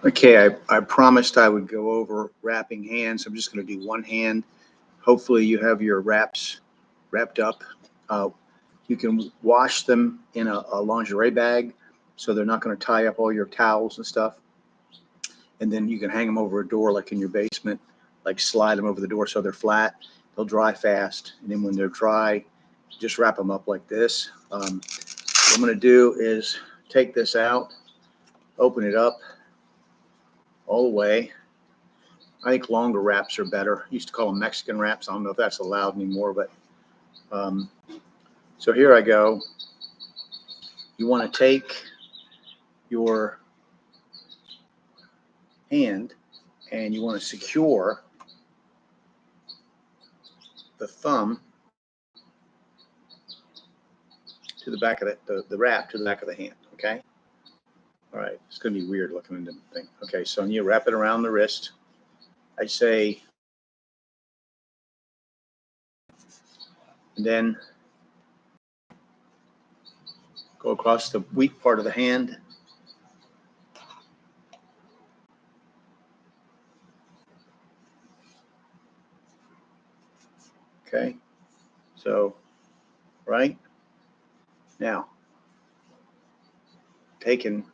Okay, I promised I would go over wrapping hands. I'm just going to do one hand. Hopefully you have your wraps wrapped up. Uh, you can wash them in a lingerie bag so they're not going to tie up all your towels and stuff. And then you can hang them over a door like in your basement, like slide them over the door so they're flat. They'll dry fast. And then when they're dry, just wrap them up like this. What I'm going to do is take this out, open it up all the way. I think longer wraps are better. I used to call them Mexican wraps. I don't know if that's allowed anymore, but um, so here I go. You want to take your hand and you want to secure the thumb to the back of the wrap to the back of the hand. Okay. All right. It's going to be weird looking into the thing. Okay. So you wrap it around the wrist. I say, and then go across the weak part of the hand. Okay. So, right now, taking,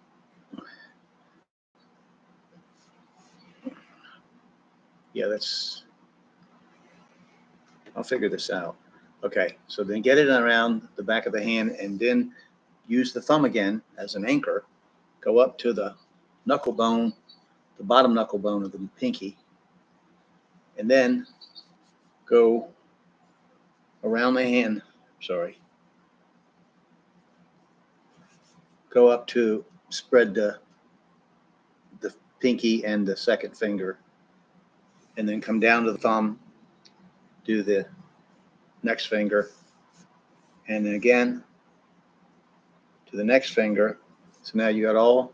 yeah, I'll figure this out. Okay. So then get it around the back of the hand and then use the thumb again as an anchor. Go up to the knuckle bone, the bottom knuckle bone of the pinky, and then go around the hand. Sorry. Go up to spread the pinky and the second finger, and then come down to the thumb, do the next finger, and then again to the next finger. So now you got all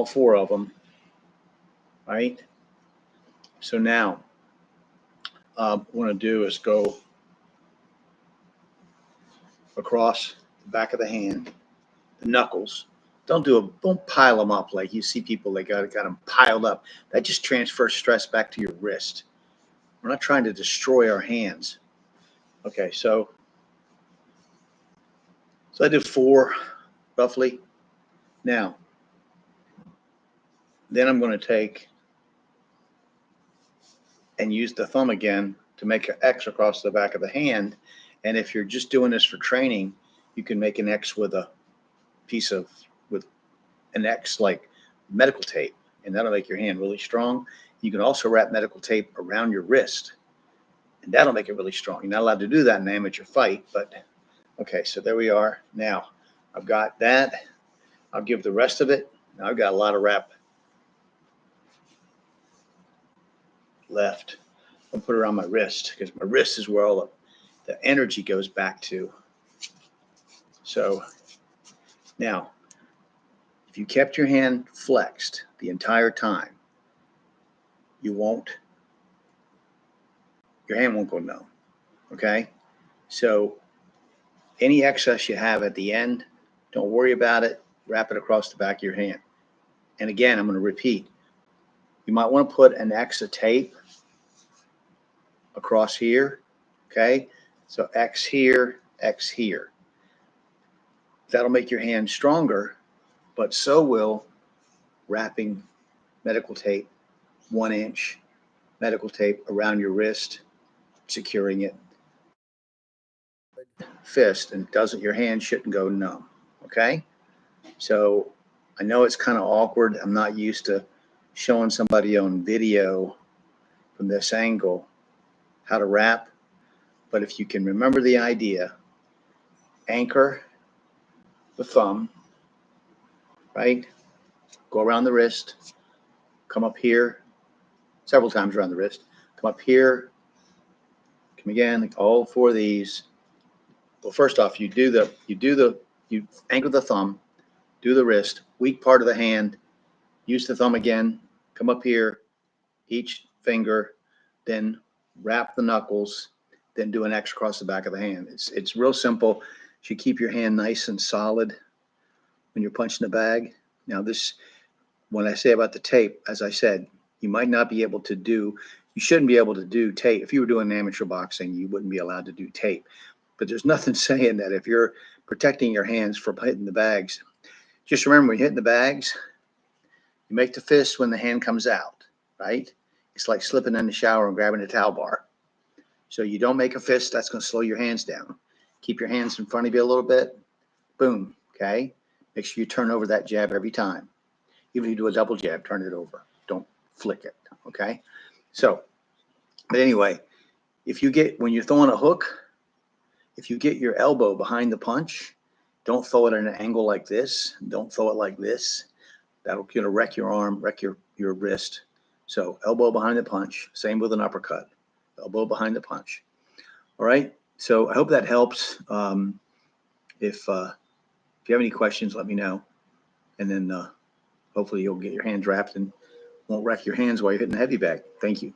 four of them, right? So now what I want to do is go across the back of the hand, the knuckles. Don't pile them up like you see people they got them piled up. That just transfers stress back to your wrist. We're not trying to destroy our hands. Okay, so I did four roughly. Now, then I'm going to take and use the thumb again to make an X across the back of the hand. And if you're just doing this for training, you can make an X with a piece of with an X like medical tape, and that'll make your hand really strong. You can also wrap medical tape around your wrist, and that'll make it really strong. You're not allowed to do that in an amateur fight, but okay, so there we are. Now I've got that. I'll give the rest of it. Now I've got a lot of wrap left. I'll put it around my wrist because my wrist is where all the energy goes back to. So now, if you kept your hand flexed the entire time, your hand won't go numb. Okay? So any excess you have at the end, don't worry about it. Wrap it across the back of your hand. And again, I'm going to repeat. You might want to put an X of tape across here. Okay? So X here, X here. That'll make your hand stronger, but so will wrapping medical tape, 1 inch medical tape around your wrist, securing it. Fist and doesn't your hand shouldn't go numb. Okay? So I know it's kind of awkward. I'm not used to showing somebody on video from this angle how to wrap, but if you can remember the idea, anchor the thumb, right? Go around the wrist, come up here, several times around the wrist, come up here, come again, all four of these. Well, first off, you anchor the thumb, do the wrist, weak part of the hand, use the thumb again, come up here, each finger, then wrap the knuckles, then do an X across the back of the hand. It's real simple. You should keep your hand nice and solid when you're punching the bag. Now this, when I say about the tape, as I said, you might not be able to do, you shouldn't be able to do tape. If you were doing amateur boxing, you wouldn't be allowed to do tape. But there's nothing saying that if you're protecting your hands from hitting the bags. Just remember, when you're hitting the bags, you make the fist when the hand comes out, right? It's like slipping in the shower and grabbing a towel bar. So you don't make a fist, that's going to slow your hands down. Keep your hands in front of you a little bit. Boom, okay? Make sure you turn over that jab every time. Even if you do a double jab, turn it over. Don't flick it, okay? So, but anyway, if you get, when you're throwing a hook, if you get your elbow behind the punch, don't throw it at an angle like this. Don't throw it like this. That'll wreck your arm, wreck your wrist. So elbow behind the punch. Same with an uppercut. Elbow behind the punch. All right. So I hope that helps. If you have any questions, let me know, and then hopefully you'll get your hands wrapped and won't wreck your hands while you're hitting the heavy bag. Thank you.